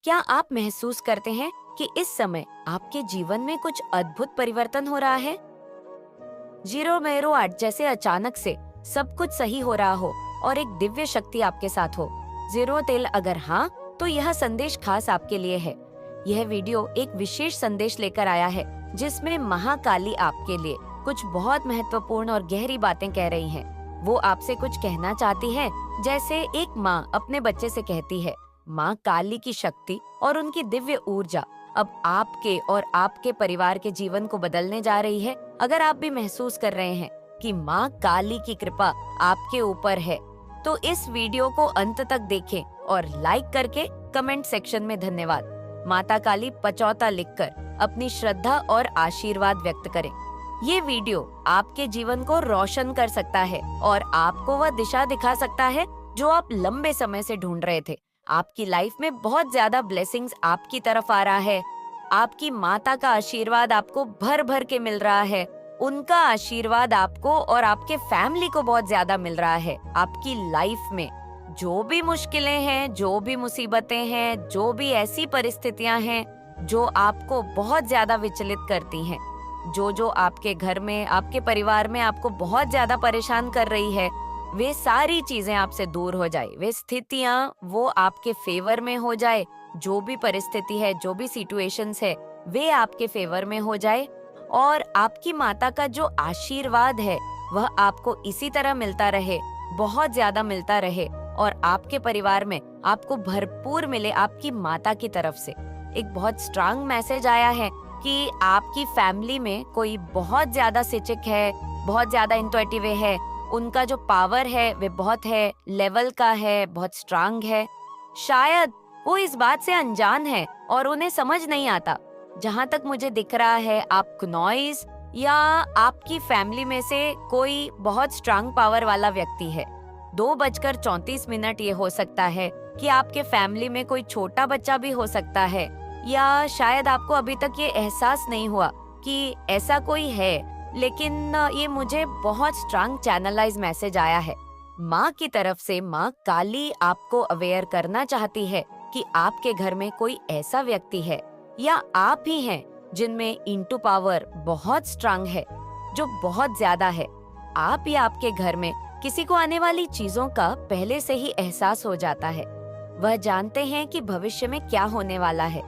क्या आप महसूस करते हैं कि इस समय आपके जीवन में कुछ अद्भुत परिवर्तन हो रहा है? 008 जैसे अचानक से सब कुछ सही हो रहा हो और एक दिव्य शक्ति आपके साथ हो। 0 तिल अगर हाँ, तो यह संदेश खास आपके लिए है। यह वीडियो एक विशेष संदेश लेकर आया है जिसमें महाकाली आपके लिए कुछ बहुत महत्वपूर्ण और गहरी बातें कह रही हैं। वो आपसे कुछ कहना चाहती है, जैसे एक माँ अपने बच्चे से कहती है। माँ काली की शक्ति और उनकी दिव्य ऊर्जा अब आपके और आपके परिवार के जीवन को बदलने जा रही है। अगर आप भी महसूस कर रहे हैं कि माँ काली की कृपा आपके ऊपर है, तो इस वीडियो को अंत तक देखें और लाइक करके कमेंट सेक्शन में धन्यवाद माता काली पचौता लिखकर अपनी श्रद्धा और आशीर्वाद व्यक्त करें। ये वीडियो आपके जीवन को रोशन कर सकता है और आपको वह दिशा दिखा सकता है जो आप लंबे समय से ढूंढ रहे थे। आपकी लाइफ में बहुत ज्यादा ब्लेसिंग्स आपकी तरफ आ रहा है। आपकी माता का आशीर्वाद आपको भर भर के मिल रहा है। उनका आशीर्वाद आपको और आपके फैमिली को बहुत ज्यादा मिल रहा है। आपकी लाइफ में जो भी मुश्किलें हैं, जो भी मुसीबतें हैं, जो भी ऐसी परिस्थितियां हैं जो आपको बहुत ज्यादा विचलित करती हैं, जो आपके घर में, आपके परिवार में आपको बहुत ज्यादा परेशान कर रही है, वे सारी चीजें आपसे दूर हो जाए। वे स्थितियां वो आपके फेवर में हो जाए। जो भी परिस्थिति है, जो भी सिचुएशंस है, वे आपके फेवर में हो जाए और आपकी माता का जो आशीर्वाद है वह आपको इसी तरह मिलता रहे, बहुत ज्यादा मिलता रहे और आपके परिवार में आपको भरपूर मिले आपकी माता की तरफ से। एक बहुत स्ट्रांग मैसेज आया है कि आपकी फैमिली में कोई बहुत ज्यादा सिचिक है, बहुत ज्यादा इंट्यूटिव है। उनका जो पावर है वे बहुत है, लेवल का है, बहुत स्ट्रांग है। शायद वो इस बात से अनजान है और उन्हें समझ नहीं आता। जहाँ तक मुझे दिख रहा है, आप नॉइज या आपकी फैमिली में से कोई बहुत स्ट्रांग पावर वाला व्यक्ति है। 2:34 ये हो सकता है कि आपके फैमिली में कोई छोटा बच्चा भी हो सकता है, या शायद आपको अभी तक ये एहसास नहीं हुआ कि ऐसा कोई है, लेकिन ये मुझे बहुत स्ट्रांग चैनलाइज मैसेज आया है। माँ की तरफ से माँ काली आपको अवेयर करना चाहती है कि आपके घर में कोई ऐसा व्यक्ति है या आप ही हैं जिनमें इंटू पावर बहुत स्ट्रांग है, जो बहुत ज्यादा है। आप या आपके घर में किसी को आने वाली चीजों का पहले से ही एहसास हो जाता है। वह जानते हैं कि भविष्य में क्या होने वाला है।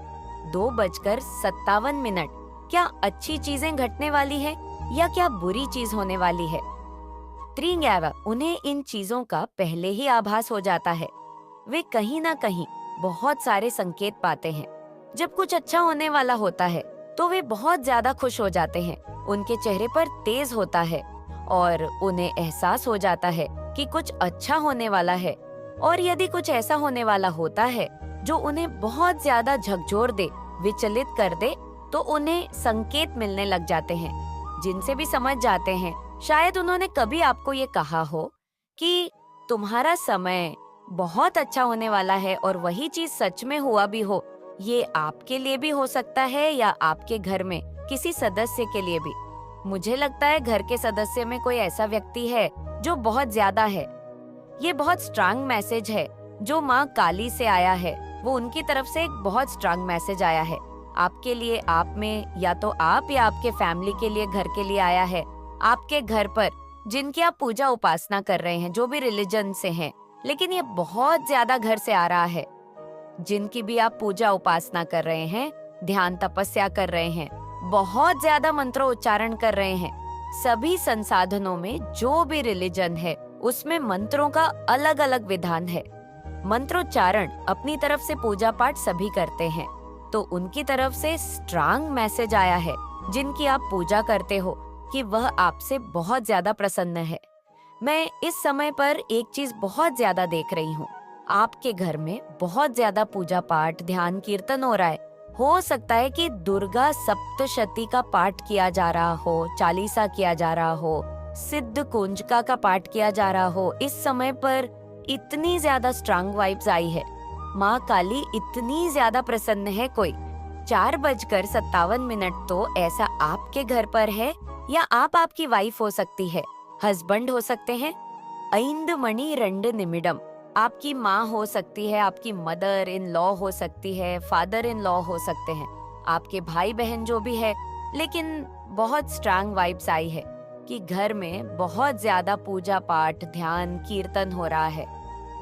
2:57 क्या अच्छी चीजें घटने वाली है या क्या बुरी चीज होने वाली है। 3 उन्हें इन चीजों का पहले ही आभास हो जाता है। वे कहीं ना कहीं बहुत सारे संकेत पाते हैं। जब कुछ अच्छा होने वाला होता है तो वे बहुत ज्यादा खुश हो जाते हैं। उनके चेहरे पर तेज होता है और उन्हें एहसास हो जाता है कि कुछ अच्छा होने वाला है। और यदि कुछ ऐसा होने वाला होता है जो उन्हें बहुत ज्यादा झकझोर दे, विचलित कर दे, तो उन्हें संकेत मिलने लग जाते हैं जिनसे भी समझ जाते हैं। शायद उन्होंने कभी आपको ये कहा हो कि तुम्हारा समय बहुत अच्छा होने वाला है और वही चीज सच में हुआ भी हो। ये आपके लिए भी हो सकता है या आपके घर में किसी सदस्य के लिए भी। मुझे लगता है घर के सदस्य में कोई ऐसा व्यक्ति है जो बहुत ज्यादा है। ये बहुत स्ट्रांग मैसेज है जो माँ काली से आया है। वो उनकी तरफ से एक बहुत स्ट्रांग मैसेज आया है आपके लिए। आप में या तो आप या आपके फैमिली के लिए, घर के लिए आया है। आपके घर पर जिनकी आप पूजा उपासना कर रहे हैं, जो भी रिलीजन से हैं, लेकिन ये बहुत ज्यादा घर से आ रहा है। जिनकी भी आप पूजा उपासना कर रहे हैं, ध्यान तपस्या कर रहे हैं, बहुत ज्यादा मंत्रों उच्चारण कर रहे हैं। सभी संसाधनों में जो भी रिलीजन है उसमें मंत्रों का अलग अलग विधान है। मंत्रोच्चारण अपनी तरफ से पूजा पाठ सभी करते हैं, तो उनकी तरफ से स्ट्रांग मैसेज आया है जिनकी आप पूजा करते हो कि वह आपसे बहुत ज्यादा प्रसन्न है। मैं इस समय पर एक चीज बहुत ज्यादा देख रही हूँ। आपके घर में बहुत ज्यादा पूजा पाठ, ध्यान, कीर्तन हो रहा है। हो सकता है कि दुर्गा सप्तशती का पाठ किया जा रहा हो, चालीसा किया जा रहा हो, सिद्ध कुंजका का पाठ किया जा रहा हो। इस समय पर इतनी ज्यादा स्ट्रांग वाइब्स आई है। माँ काली इतनी ज्यादा प्रसन्न है। कोई 4:57 तो ऐसा आपके घर पर है, या आप आपकी वाइफ हो सकती है, हस्बैंड हो सकते हैं। 5 मणि 2 निमिडम आपकी माँ हो सकती है, आपकी मदर इन लॉ हो सकती है, फादर इन लॉ हो सकते हैं, आपके भाई बहन जो भी है। लेकिन बहुत स्ट्रांग वाइब्स आई है कि घर में बहुत ज्यादा पूजा पाठ, ध्यान, कीर्तन हो रहा है।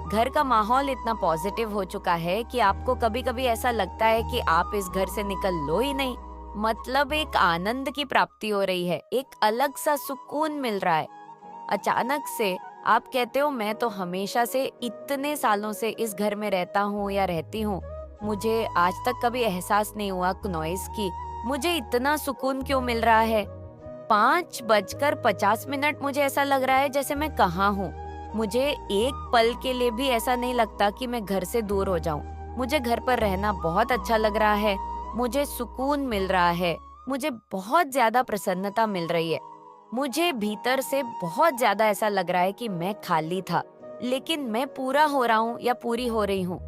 घर का माहौल इतना पॉजिटिव हो चुका है कि आपको कभी कभी ऐसा लगता है कि आप इस घर से निकल लो ही नहीं। मतलब एक आनंद की प्राप्ति हो रही है, एक अलग सा सुकून मिल रहा है। अचानक से आप कहते हो, मैं तो हमेशा से इतने सालों से इस घर में रहता हूँ या रहती हूँ, मुझे आज तक कभी एहसास नहीं हुआ नॉइस की, मुझे इतना सुकून क्यों मिल रहा है। 5:50 मुझे ऐसा लग रहा है जैसे मैं कहाँ हूँ। मुझे एक पल के लिए भी ऐसा नहीं लगता कि मैं घर से दूर हो जाऊं। मुझे घर पर रहना बहुत अच्छा लग रहा है, मुझे सुकून मिल रहा है, मुझे बहुत ज्यादा प्रसन्नता मिल रही है। मुझे भीतर से बहुत ज्यादा ऐसा लग रहा है कि मैं खाली था, लेकिन मैं पूरा हो रहा हूँ या पूरी हो रही हूँ।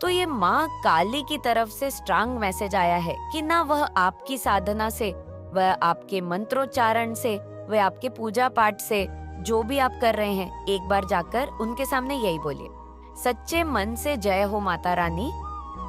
तो ये माँ काली की तरफ से स्ट्रांग मैसेज आया है कि ना वह आपकी साधना से, वह आपके मंत्रोच्चारण से, वह आपके पूजा पाठ से, जो भी आप कर रहे हैं, एक बार जाकर उनके सामने यही बोलिए, सच्चे मन से जय हो माता रानी।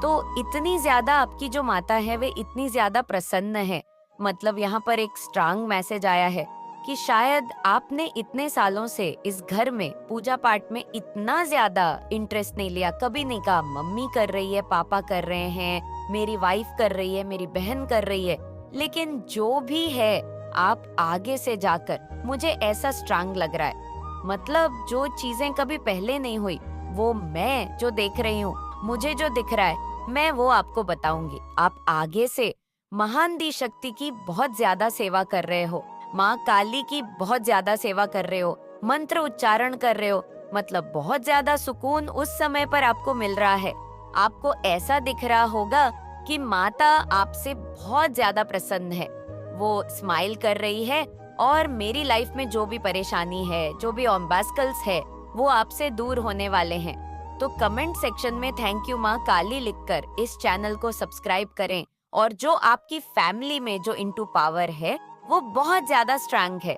तो इतनी ज्यादा आपकी जो माता है वे इतनी ज्यादा प्रसन्न है। मतलब यहाँ पर एक स्ट्रांग मैसेज आया है कि शायद आपने इतने सालों से इस घर में पूजा पाठ में इतना ज्यादा इंटरेस्ट नहीं लिया, कभी नहीं कहा मम्मी कर रही है, पापा कर रहे हैं, मेरी वाइफ कर रही है, मेरी बहन कर रही है। लेकिन जो भी है, आप आगे से जाकर, मुझे ऐसा स्ट्रांग लग रहा है, मतलब जो चीजें कभी पहले नहीं हुई, वो मैं जो देख रही हूँ, मुझे जो दिख रहा है, मैं वो आपको बताऊंगी। आप आगे से महान दी शक्ति की बहुत ज्यादा सेवा कर रहे हो, माँ काली की बहुत ज्यादा सेवा कर रहे हो, मंत्र उच्चारण कर रहे हो। मतलब बहुत ज्यादा सुकून उस समय पर आपको मिल रहा है। आपको ऐसा दिख रहा होगा कि माता आपसे बहुत ज्यादा प्रसन्न है, वो स्माइल कर रही है और मेरी लाइफ में जो भी परेशानी है, जो भी ऑब्स्टैकल्स है, वो आपसे दूर होने वाले हैं। तो कमेंट सेक्शन में थैंक यू माँ काली लिखकर इस चैनल को सब्सक्राइब करें। और जो आपकी फैमिली में जो इनटू पावर है वो बहुत ज्यादा स्ट्रांग है,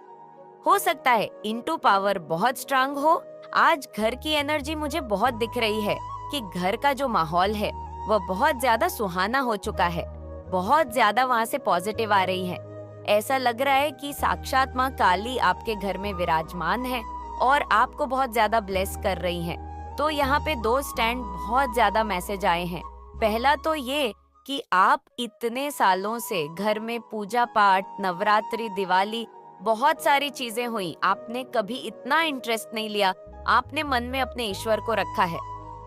हो सकता है इनटू पावर बहुत स्ट्रांग हो। आज घर की एनर्जी मुझे बहुत दिख रही है कि घर का जो माहौल है वह बहुत ज्यादा सुहाना हो चुका है, बहुत ज्यादा वहाँ से पॉजिटिव आ रही है। ऐसा लग रहा है कि साक्षात माँ काली आपके घर में विराजमान है और आपको बहुत ज्यादा ब्लेस कर रही हैं। तो यहाँ पे 2 स्टैंड बहुत ज्यादा मैसेज आए हैं। पहला तो ये कि आप इतने सालों से घर में पूजा पाठ, नवरात्रि, दिवाली, बहुत सारी चीजें हुई, आपने कभी इतना इंटरेस्ट नहीं लिया, आपने मन में अपने ईश्वर को रखा है।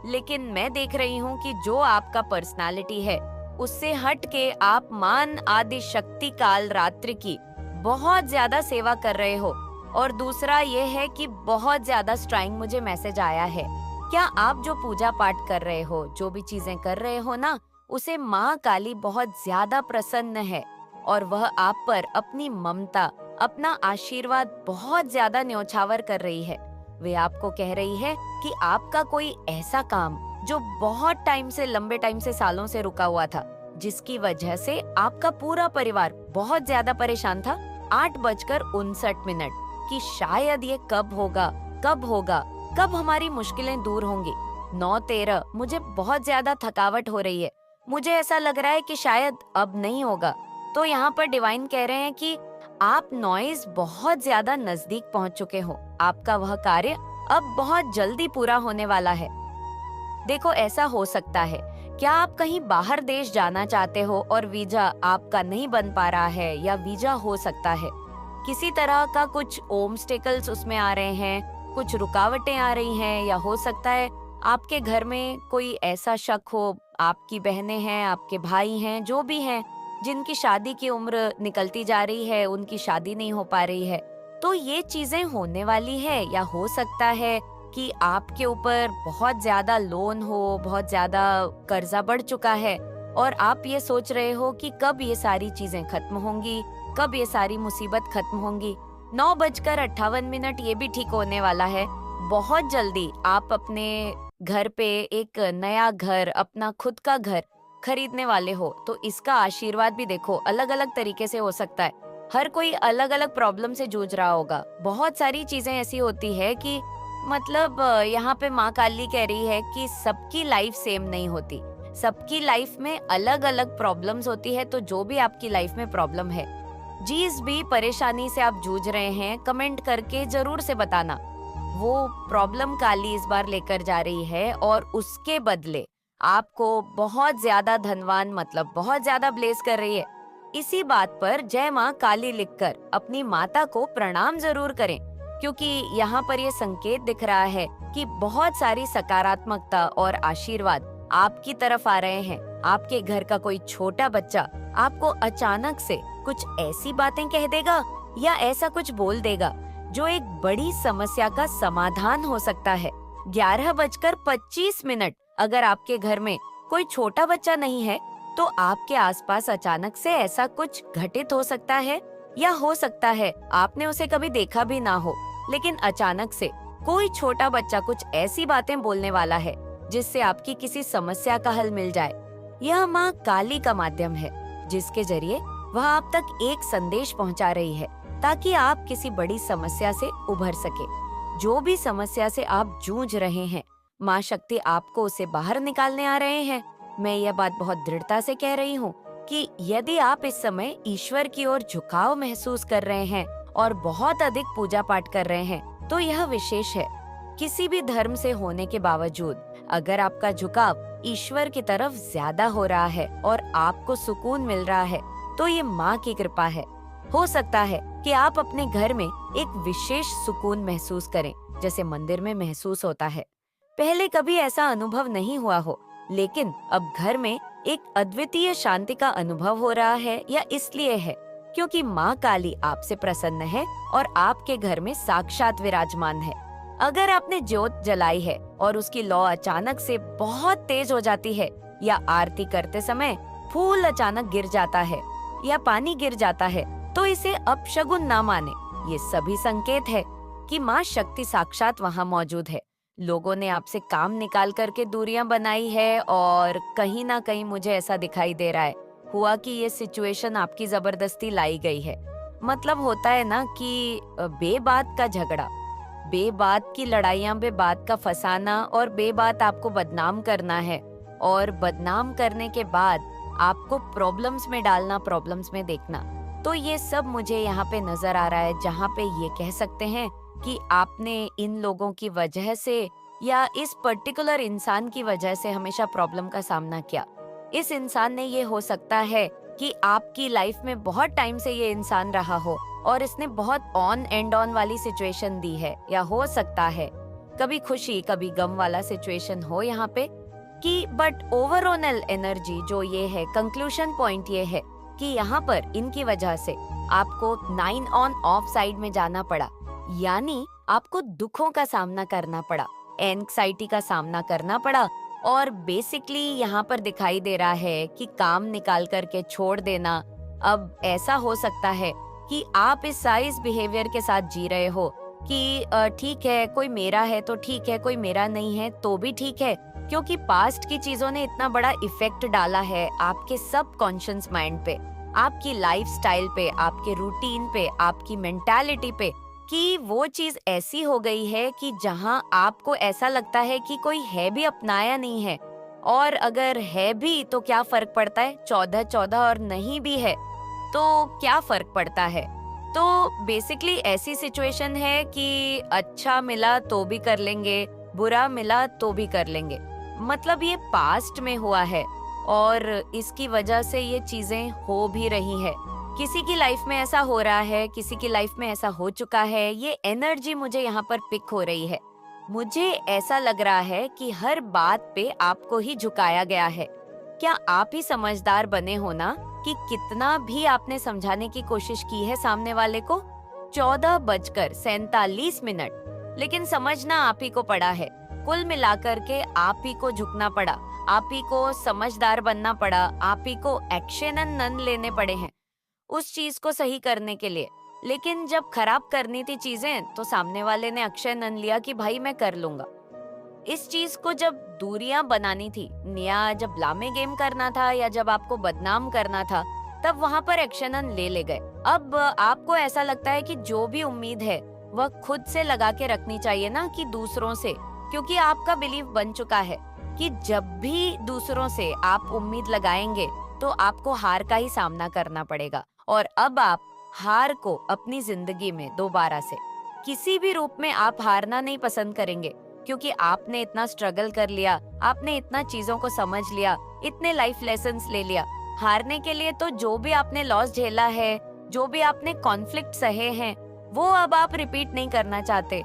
लेकिन मैं देख रही हूँ कि जो आपका पर्सनालिटी है उससे हट के आप मान आदि शक्ति काल रात्रि की बहुत ज्यादा सेवा कर रहे हो। और दूसरा ये है कि बहुत ज्यादा स्ट्रांग मुझे मैसेज आया है, क्या आप जो पूजा पाठ कर रहे हो, जो भी चीजें कर रहे हो ना, उसे माँ काली बहुत ज्यादा प्रसन्न है और वह आप पर अपनी ममता, अपना आशीर्वाद बहुत ज्यादा न्योछावर कर रही है। वे आपको कह रही है कि आपका कोई ऐसा काम जो बहुत टाइम से, लंबे टाइम से, सालों से रुका हुआ था, जिसकी वजह से आपका पूरा परिवार बहुत ज्यादा परेशान था, 8:59 कि शायद ये कब होगा, कब होगा, कब हमारी मुश्किलें दूर होंगी। 9:13 मुझे बहुत ज्यादा थकावट हो रही है, मुझे ऐसा लग रहा है कि शायद अब नहीं होगा। तो यहाँ पर डिवाइन कह रहे हैं कि आप नॉइज बहुत ज्यादा नजदीक पहुँच चुके हो, आपका वह कार्य अब बहुत जल्दी पूरा होने वाला है। देखो, ऐसा हो सकता है, क्या आप कहीं बाहर देश जाना चाहते हो और वीजा आपका नहीं बन पा रहा है, या वीजा हो सकता है किसी तरह का कुछ ऑब्स्टेकल्स उसमें आ रहे हैं, कुछ रुकावटें आ रही हैं, या हो सकता है आपके घर में कोई ऐसा शक हो, आपकी बहनें हैं, आपके भाई हैं, जो भी हैं, जिनकी शादी की उम्र निकलती जा रही है, उनकी शादी नहीं हो पा रही है। तो ये चीजें होने वाली है। या हो सकता है कि आपके ऊपर बहुत ज्यादा लोन हो, बहुत ज्यादा कर्जा बढ़ चुका है और आप ये सोच रहे हो कि कब ये सारी चीजें खत्म होंगी, कब ये सारी मुसीबत खत्म होंगी। 9:58 ये भी ठीक होने वाला है। बहुत जल्दी आप अपने घर पे एक नया घर, अपना खुद का घर खरीदने वाले हो। तो इसका आशीर्वाद भी देखो अलग अलग तरीके से हो सकता है। हर कोई अलग अलग प्रॉब्लम से जूझ रहा होगा। बहुत सारी चीजें ऐसी होती है कि मतलब यहाँ पे माँ काली कह रही है कि सबकी लाइफ सेम नहीं होती, सबकी लाइफ में अलग अलग प्रॉब्लम्स होती है। तो जो भी आपकी लाइफ में प्रॉब्लम है, जिस भी परेशानी से आप जूझ रहे हैं, कमेंट करके जरूर से बताना। वो प्रॉब्लम काली इस बार लेकर जा रही है और उसके बदले आपको बहुत ज्यादा धनवान, मतलब बहुत ज्यादा ब्लेस कर रही है। इसी बात पर जय माँ काली लिखकर अपनी माता को प्रणाम जरूर करें, क्योंकि यहाँ पर ये संकेत दिख रहा है कि बहुत सारी सकारात्मकता और आशीर्वाद आपकी तरफ आ रहे हैं। आपके घर का कोई छोटा बच्चा आपको अचानक से कुछ ऐसी बातें कह देगा या ऐसा कुछ बोल देगा जो एक बड़ी समस्या का समाधान हो सकता है। 11:25 अगर आपके घर में कोई छोटा बच्चा नहीं है तो आपके आसपास अचानक से ऐसा कुछ घटित हो सकता है, या हो सकता है आपने उसे कभी देखा भी ना हो, लेकिन अचानक से कोई छोटा बच्चा कुछ ऐसी बातें बोलने वाला है जिससे आपकी किसी समस्या का हल मिल जाए। यह माँ काली का माध्यम है जिसके जरिए वह आप तक एक संदेश पहुँचा रही है ताकि आप किसी बड़ी समस्या से उभर सके। जो भी समस्या से आप जूझ रहे हैं, माँ शक्ति आपको उसे बाहर निकालने आ रहे हैं। मैं यह बात बहुत दृढ़ता से कह रही हूँ कि यदि आप इस समय ईश्वर की ओर झुकाव महसूस कर रहे हैं और बहुत अधिक पूजा पाठ कर रहे हैं, तो यह विशेष है। किसी भी धर्म से होने के बावजूद अगर आपका झुकाव ईश्वर की तरफ ज्यादा हो रहा है और आपको सुकून मिल रहा है, तो ये माँ की कृपा है। हो सकता है कि आप अपने घर में एक विशेष सुकून महसूस करें, जैसे मंदिर में महसूस होता है। पहले कभी ऐसा अनुभव नहीं हुआ हो, लेकिन अब घर में एक अद्वितीय शांति का अनुभव हो रहा है। या इसलिए है क्योंकि माँ काली आपसे प्रसन्न है और आपके घर में साक्षात विराजमान है। अगर आपने ज्योत जलाई है और उसकी लौ अचानक से बहुत तेज हो जाती है, या आरती करते समय फूल अचानक गिर जाता है या पानी गिर जाता है, तो इसे अपशगुन ना माने। ये सभी संकेत है कि माँ शक्ति साक्षात वहाँ मौजूद है। लोगों ने आपसे काम निकाल करके दूरियां बनाई है और कहीं ना कहीं मुझे ऐसा दिखाई दे रहा है हुआ कि ये सिचुएशन आपकी जबरदस्ती लाई गई है। मतलब होता है ना कि बेबात का झगड़ा, बेबात की लड़ाइयां, बेबात का फंसाना और बेबात आपको बदनाम करना है, और बदनाम करने के बाद आपको प्रॉब्लम्स में डालना, प्रॉब्लम्स में देखना। तो ये सब मुझे यहाँ पे नजर आ रहा है, जहाँ पे ये कह सकते हैं कि आपने इन लोगों की वजह से या इस पर्टिकुलर इंसान की वजह से हमेशा प्रॉब्लम का सामना किया। इस इंसान ने, ये हो सकता है कि आपकी लाइफ में बहुत टाइम से ये इंसान रहा हो और इसने बहुत ऑन एंड ऑन वाली सिचुएशन दी है, या हो सकता है कभी खुशी कभी गम वाला सिचुएशन हो यहाँ पे कि, बट ओवरऑल एनर्जी जो ये है, कंक्लूजन पॉइंट ये है कि यहाँ पर इनकी वजह से आपको 9 ऑन ऑफ साइड में जाना पड़ा, यानी आपको दुखों का सामना करना पड़ा, एंग्जाइटी का सामना करना पड़ा। और बेसिकली यहाँ पर दिखाई दे रहा है कि काम निकाल करके छोड़ देना। अब ऐसा हो सकता है कि आप इस साइज बिहेवियर के साथ जी रहे हो कि ठीक है, कोई मेरा है तो ठीक है, कोई मेरा नहीं है तो भी ठीक है, क्योंकि पास्ट की चीजों ने इतना बड़ा इफेक्ट डाला है आपके सब कॉन्शियस माइंड पे, आपकी लाइफस्टाइल पे, आपके रूटीन पे, आपकी मेंटालिटी पे, कि वो चीज ऐसी हो गई है कि जहां आपको ऐसा लगता है कि कोई है भी अपनाया नहीं है, और अगर है भी तो क्या फर्क पड़ता है, 14-14, और नहीं भी है तो क्या फर्क पड़ता है। तो बेसिकली ऐसी सिचुएशन है कि अच्छा मिला तो भी कर लेंगे, बुरा मिला तो भी कर लेंगे। मतलब ये पास्ट में हुआ है और इसकी वजह से ये चीजें हो भी रही है। किसी की लाइफ में ऐसा हो रहा है, किसी की लाइफ में ऐसा हो चुका है। ये एनर्जी मुझे यहाँ पर पिक हो रही है। मुझे ऐसा लग रहा है कि हर बात पे आपको ही झुकाया गया है। क्या आप ही समझदार बने हो ना कि कितना भी आपने समझाने की कोशिश की है सामने वाले को। 14:47, लेकिन समझना आप ही को पड़ा है। कुल मिलाकर के आप ही को झुकना पड़ा, आप ही को समझदार बनना पड़ा, आप ही को एक्शन लेने पड़े हैं उस चीज को सही करने के लिए। लेकिन जब खराब करनी थी चीजें तो सामने वाले ने अक्षय नन लिया कि भाई मैं कर लूंगा। इस चीज को जब दूरियां बनानी थी, या जब लामे गेम करना था, या जब आपको बदनाम करना था, तब वहां पर एक्शन ले गए। अब आपको ऐसा लगता है कि जो भी उम्मीद है वह खुद से लगा के रखनी चाहिए ना कि दूसरों से, क्योंकि आपका बिलीव बन चुका है कि जब भी दूसरों से आप उम्मीद लगाएंगे तो आपको हार का ही सामना करना पड़ेगा। और अब आप हार को अपनी जिंदगी में दोबारा से किसी भी रूप में आप हारना नहीं पसंद करेंगे, क्योंकि आपने इतना स्ट्रगल कर लिया, आपने इतना चीजों को समझ लिया, इतने लाइफ लेसन्स ले लिया। हारने के लिए तो जो भी आपने लॉस झेला है, जो भी आपने कॉन्फ्लिक्ट सहे हैं, वो अब आप रिपीट नहीं करना चाहते।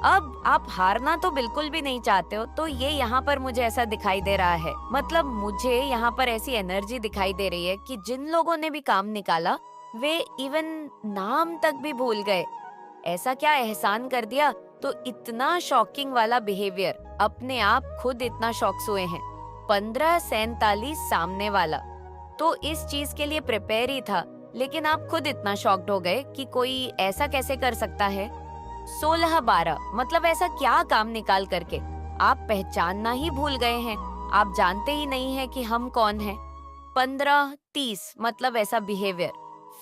अब आप हारना तो बिल्कुल भी नहीं चाहते हो। तो ये यहाँ पर मुझे ऐसा दिखाई दे रहा है, मतलब मुझे यहाँ पर ऐसी एनर्जी दिखाई दे रही है कि जिन लोगों ने भी काम निकाला वे इवन नाम तक भी भूल गए। ऐसा क्या एहसान कर दिया, तो इतना शॉकिंग वाला बिहेवियर, अपने आप खुद इतना शॉक्स हुए हैं। 1547 सामने वाला तो इस चीज के लिए प्रिपेयर ही था, लेकिन आप खुद इतना शॉक्ड हो गए कि कोई ऐसा कैसे कर सकता है। 16-12 मतलब ऐसा क्या काम निकाल करके आप पहचानना ही भूल गए हैं, आप जानते ही नहीं है कि हम कौन हैं। 15-30 मतलब ऐसा बिहेवियर।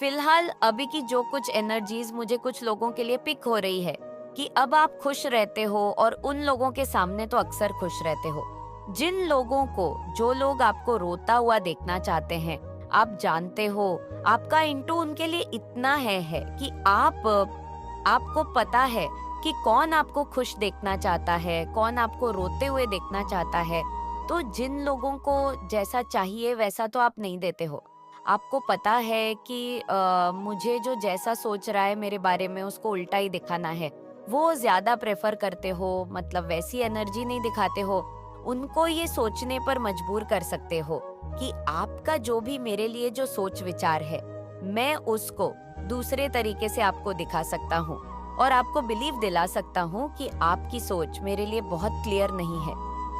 फिलहाल अभी की जो कुछ एनर्जीज मुझे कुछ लोगों के लिए पिक हो रही है कि अब आप खुश रहते हो और उन लोगों के सामने तो अक्सर खुश रहते हो। जिन लोगों को, जो लोग आपको रोता हुआ देखना चाहते हैं, आप जानते हो आपका इंटू उनके लिए इतना है कि आपको पता है कि कौन आपको खुश देखना चाहता है, कौन आपको रोते हुए देखना चाहता है। तो जिन लोगों को जैसा चाहिए वैसा तो आप नहीं देते हो। आपको पता है कि मुझे जो जैसा सोच रहा है मेरे बारे में उसको उल्टा ही दिखाना है, वो ज्यादा प्रेफर करते हो, मतलब वैसी एनर्जी नहीं दिखाते हो। उनको ये सोचने पर मजबूर कर सकते हो कि आपका जो भी मेरे लिए जो सोच विचार है, मैं उसको दूसरे तरीके से आपको दिखा सकता हूँ और आपको बिलीव दिला सकता हूँ कि आपकी सोच मेरे लिए बहुत क्लियर नहीं है।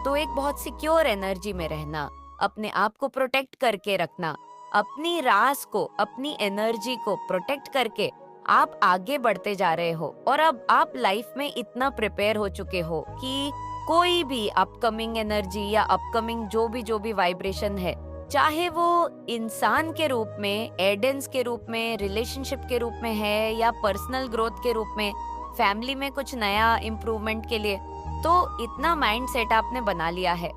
तो एक बहुत सिक्योर एनर्जी में रहना, अपने आप को प्रोटेक्ट करके रखना, अपनी रास को, अपनी एनर्जी को प्रोटेक्ट करके आप आगे बढ़ते जा रहे हो। और अब आप लाइफ में इतना प्रिपेयर हो चुके हो कि कोई भी अपकमिंग एनर्जी या अपकमिंग जो भी वाइब्रेशन है, चाहे वो इंसान के रूप में, एडेंस के रूप में, रिलेशनशिप के रूप में है या पर्सनल ग्रोथ के रूप में, फैमिली में कुछ नया इम्प्रूवमेंट के लिए, तो इतना माइंड सेट आपने बना लिया है।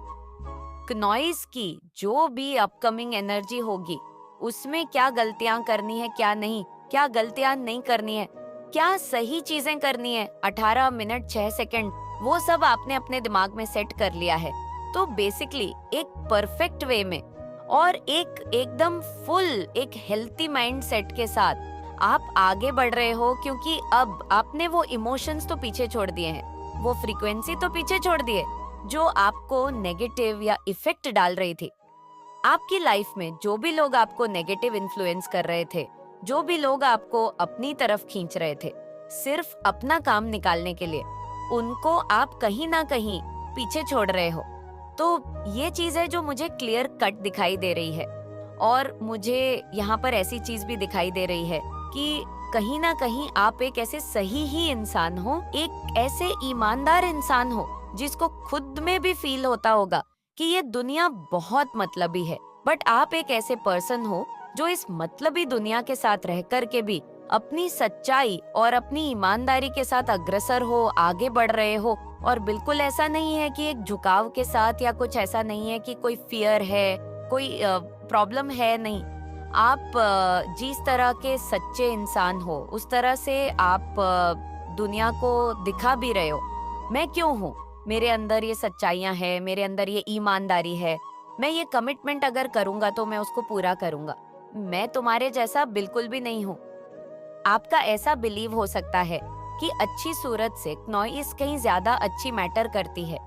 नॉइज की जो भी अपकमिंग एनर्जी होगी उसमें क्या गलतियां करनी है, क्या नहीं, क्या गलतियां नहीं करनी है, क्या सही चीजें करनी है, 18 मिनट 6 सेकंड, वो सब आपने अपने दिमाग में सेट कर लिया है। तो बेसिकली एक परफेक्ट वे में और एकदम फुल एक हेल्थी माइंड सेट के साथ आप आगे बढ़ रहे हो, क्योंकि अब आपने वो इमोशंस तो पीछे छोड़ दिए हैं, वो फ्रीक्वेंसी तो पीछे छोड़ दिए जो आपको नेगेटिव या इफेक्ट डाल रही थी। आपकी लाइफ में जो भी लोग आपको नेगेटिव इन्फ्लुएंस कर रहे थे, जो भी लोग आपको अपनी तरफ खींच रहे थे सिर्फ अपना काम निकालने के लिए, उनको आप कहीं ना कहीं पीछे छोड़ रहे हो। तो ये चीज है जो मुझे क्लियर कट दिखाई दे रही है। और मुझे यहाँ पर ऐसी चीज भी दिखाई दे रही है कि कहीं ना कहीं आप एक ऐसे सही ही इंसान हो, एक ऐसे ईमानदार इंसान हो जिसको खुद में भी फील होता होगा कि ये दुनिया बहुत मतलबी है, बट आप एक ऐसे पर्सन हो जो इस मतलबी दुनिया के साथ रह कर के भी अपनी सच्चाई और अपनी ईमानदारी के साथ अग्रसर हो, आगे बढ़ रहे हो। और बिल्कुल ऐसा नहीं है कि एक झुकाव के साथ, या कुछ ऐसा नहीं है कि कोई फियर है, कोई प्रॉब्लम है, नहीं। आप जिस तरह के सच्चे इंसान हो उस तरह से आप दुनिया को दिखा भी रहे हो। मैं क्यों हूँ, मेरे अंदर ये सच्चाइयाँ है, मेरे अंदर ये ईमानदारी है, मैं ये कमिटमेंट अगर करूंगा तो मैं उसको पूरा करूंगा। मैं तुम्हारे जैसा बिल्कुल भी नहीं हूँ। आपका ऐसा बिलीव हो सकता है कि अच्छी सूरत से नॉइस कहीं ज्यादा अच्छी मैटर करती है।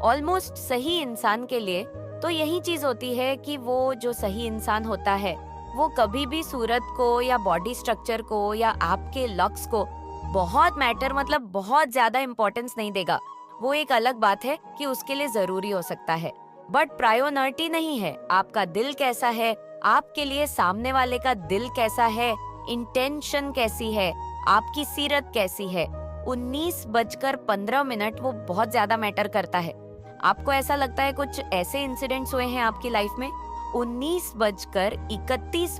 ऑलमोस्ट सही इंसान के लिए तो यही चीज होती है कि वो जो सही इंसान होता है वो कभी भी सूरत को या बॉडी स्ट्रक्चर को या आपके लक्स को बहुत मैटर, मतलब बहुत ज्यादा इम्पोर्टेंस नहीं देगा। वो एक अलग बात है कि उसके लिए जरूरी हो सकता है, बट प्रायोरिटी नहीं है। आपका दिल कैसा है, आपके लिए सामने वाले का दिल कैसा है, इंटेंशन कैसी है, आपकी सीरत कैसी है। 19:15 वो बहुत ज्यादा मैटर करता है। आपको ऐसा लगता है कुछ ऐसे इंसिडेंट्स हुए हैं आपकी लाइफ में, 19:31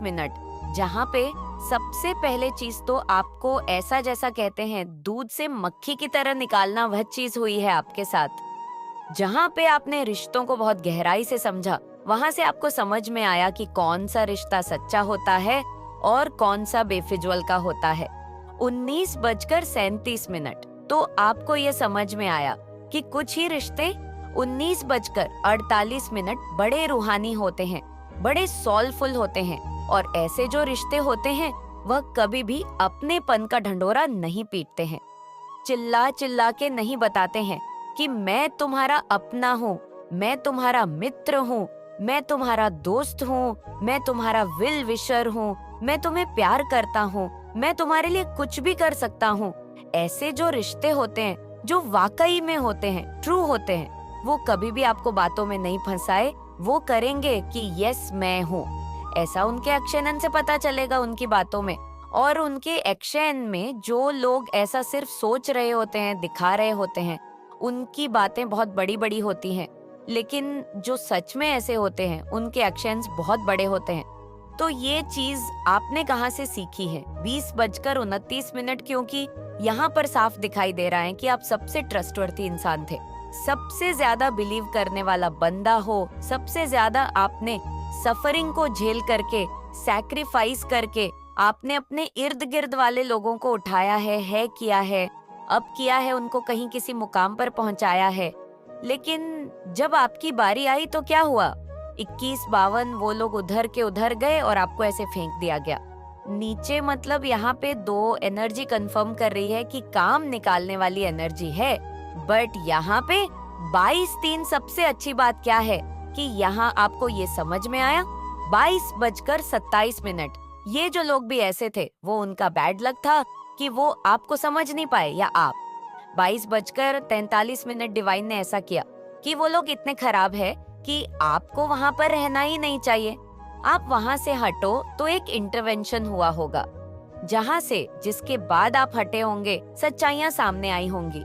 जहाँ पे सबसे पहले चीज तो आपको ऐसा जैसा कहते हैं दूध से मक्खी की तरह निकालना वह चीज हुई है आपके साथ। जहाँ पे आपने रिश्तों को बहुत गहराई से समझा, वहां से आपको समझ में आया कि कौन सा रिश्ता सच्चा होता है और कौन सा बेफिजुल का होता है। 19:37 तो आपको ये समझ में आया कि कुछ ही रिश्ते 19:48 बड़े रूहानी होते हैं, बड़े सोलफुल होते हैं, और ऐसे जो रिश्ते होते हैं वह कभी भी अपनेपन का ढंढोरा नहीं पीटते हैं, चिल्ला चिल्ला के नहीं बताते हैं कि मैं तुम्हारा अपना हूँ, मैं तुम्हारा मित्र हूँ, मैं तुम्हारा दोस्त हूँ, मैं तुम्हारा विल विशर हूँ, मैं तुम्हें प्यार करता हूँ, मैं तुम्हारे लिए कुछ भी कर सकता हूँ। ऐसे जो रिश्ते होते हैं, जो वाकई में होते हैं, ट्रू होते हैं, वो कभी भी आपको बातों में नहीं फंसाए। वो करेंगे कि यस मैं हूँ, ऐसा उनके एक्शन से पता चलेगा, उनकी बातों में। और उनके एक्शन में जो लोग ऐसा सिर्फ सोच रहे होते हैं, दिखा रहे होते हैं, उनकी बातें बहुत बड़ी बड़ी होती हैं, लेकिन जो सच में ऐसे होते हैं उनके एक्शंस बहुत बड़े होते हैं। तो ये चीज आपने कहाँ से सीखी है? 20:29, क्योंकि यहाँ पर साफ दिखाई दे रहा है कि आप सबसे ट्रस्टवर्थी इंसान थे, सबसे ज्यादा बिलीव करने वाला बंदा हो, सबसे ज्यादा आपने सफरिंग को झेल करके, सैक्रिफाइस करके आपने अपने इर्द गिर्द वाले लोगों को उठाया है किया है, अब किया है, उनको कहीं किसी मुकाम पर पहुंचाया है। लेकिन जब आपकी बारी आई तो क्या हुआ? 21-52 वो लोग उधर के उधर गए और आपको ऐसे फेंक दिया गया नीचे। मतलब यहाँ पे दो एनर्जी कंफर्म कर रही है कि काम निकालने वाली एनर्जी है। बट यहाँ पे 22-3 सबसे अच्छी बात क्या है कि यहाँ आपको ये समझ में आया। 22:27 ये जो लोग भी ऐसे थे, वो उनका बैड लक था कि वो आपको समझ नहीं पाए, या आप 22:43 डिवाइन ने ऐसा किया कि वो लोग इतने खराब है कि आपको वहां पर रहना ही नहीं चाहिए, आप वहां से हटो। तो एक इंटरवेंशन हुआ होगा जहां से, जिसके बाद आप हटे होंगे, सच्चाइयां सामने आई होंगी,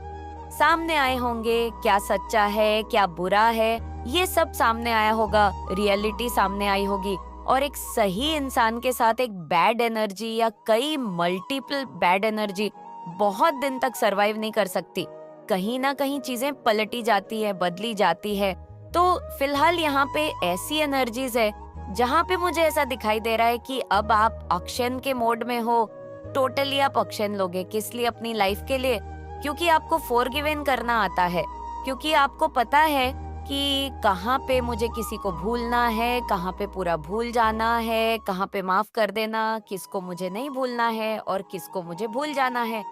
सामने आए होंगे क्या सच्चा है क्या बुरा है, ये सब सामने आया होगा, रियलिटी सामने आई होगी। और एक सही इंसान के साथ एक बैड एनर्जी या कई मल्टीपल बैड एनर्जी बहुत दिन तक सरवाइव नहीं कर सकती। कहीं ना कहीं चीजें पलटी जाती है, बदली जाती है। तो फिलहाल यहाँ पे ऐसी एनर्जीज है जहाँ पे मुझे ऐसा दिखाई दे रहा है कि अब आप ऑक्शन के मोड में हो। टोटली आप ऑक्शन लोगे, किस लिए? अपनी लाइफ के लिए, क्योंकि आपको फॉरगिवन करना आता है, क्योंकि आपको पता है कि कहाँ पे मुझे किसी को भूलना है, कहाँ पे पूरा भूल जाना है, कहाँ पे माफ कर देना, किसको मुझे नहीं भूलना है और किसको मुझे भूल जाना है।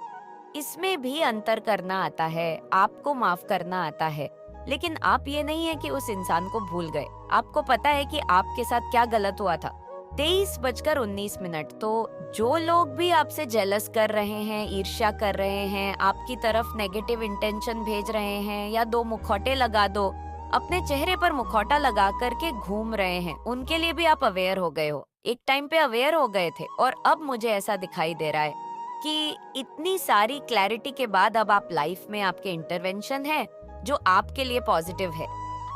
इसमें भी अंतर करना आता है, आपको माफ करना आता है। लेकिन आप ये नहीं है कि उस इंसान को भूल गए, आपको पता है कि आपके साथ क्या गलत हुआ था। 23:19 तो जो लोग भी आपसे जेलस कर रहे हैं, ईर्ष्या कर रहे हैं, आपकी तरफ नेगेटिव इंटेंशन भेज रहे हैं, या दो मुखौटे लगा दो, अपने चेहरे पर मुखौटा लगा करके घूम रहे हैं, उनके लिए भी आप अवेयर हो गए हो। एक टाइम पे अवेयर हो गए थे और अब मुझे ऐसा दिखाई दे रहा है कि इतनी सारी क्लैरिटी के बाद अब आप लाइफ में, आपके इंटरवेंशन है जो आपके लिए पॉजिटिव है।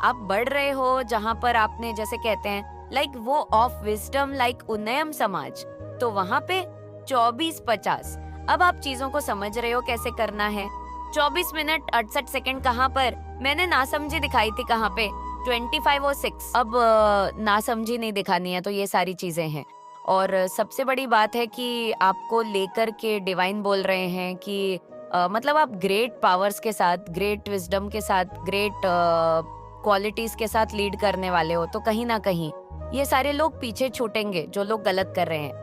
आप बढ़ रहे हो जहाँ पर आपने, जैसे कहते हैं लाइक वो ऑफ विजडम, लाइक उन्नयम समाज, तो वहाँ पे 24:50 अब आप चीजों को समझ रहे हो कैसे करना है। 24:68 कहाँ पर? मैंने नासमझी दिखाई थी कहाँ पे? 25:06 अब नासमझी नहीं दिखानी है। तो ये सारी चीजें हैं। और सबसे बड़ी बात है कि आपको लेकर के डिवाइन बोल रहे हैं कि मतलब आप ग्रेट पावर्स के साथ, ग्रेट विजडम के साथ, ग्रेट क्वालिटीज के साथ लीड करने वाले हो। तो कहीं ना कहीं ये सारे लोग पीछे छूटेंगे जो लोग गलत कर रहे हैं।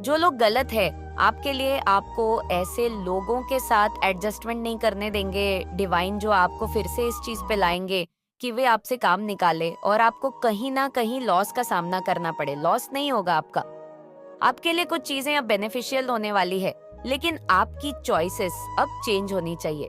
जो लोग गलत है आपके लिए, आपको ऐसे लोगों के साथ एडजस्टमेंट नहीं करने देंगे डिवाइन, जो आपको फिर से इस चीज पे लाएंगे कि वे आपसे काम निकाले और आपको कहीं ना कहीं लॉस का सामना करना पड़े। लॉस नहीं होगा आपका, आपके लिए कुछ चीजें अब बेनिफिशियल होने वाली है, लेकिन आपकी चॉइसेस अब चेंज होनी चाहिए।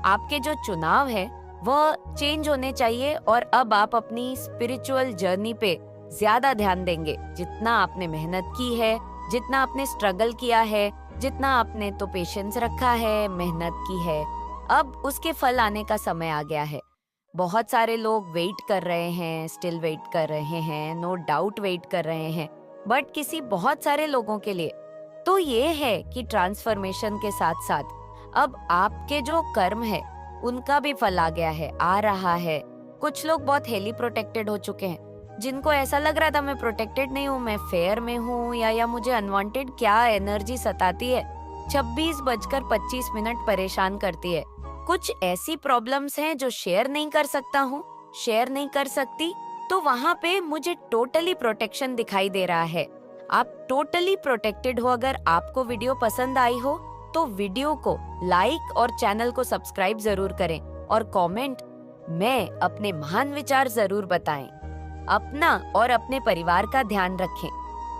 आपके जो चुनाव है वह चेंज होने चाहिए और अब आप अपनी स्पिरिचुअल जर्नी पे ज्यादा ध्यान देंगे। जितना आपने मेहनत की है, जितना आपने स्ट्रगल किया है, जितना आपने तो पेशेंस रखा है, मेहनत की है, अब उसके फल आने का समय आ गया है। बहुत सारे लोग वेट कर रहे हैं, स्टिल वेट कर रहे हैं, नो डाउट वेट कर रहे हैं। बट किसी बहुत सारे लोगों के लिए तो ये है कि ट्रांसफॉर्मेशन के साथ साथ अब आपके जो कर्म है उनका भी फल आ गया है, आ रहा है। कुछ लोग बहुत हेली प्रोटेक्टेड हो चुके हैं, जिनको ऐसा लग रहा था मैं प्रोटेक्टेड नहीं हूँ, मैं फेयर में हूँ या मुझे अनवांटेड क्या एनर्जी सताती है, 26:25 परेशान करती है। कुछ ऐसी प्रॉब्लम्स हैं जो शेयर नहीं कर सकता हूँ, शेयर नहीं कर सकती, तो वहाँ पे मुझे टोटली प्रोटेक्शन दिखाई दे रहा है। आप टोटली प्रोटेक्टेड हो। अगर आपको वीडियो पसंद आई हो तो वीडियो को लाइक और चैनल को सब्सक्राइब जरूर करें और कमेंट में अपने महान विचार जरूर बताएं। अपना और अपने परिवार का ध्यान रखें।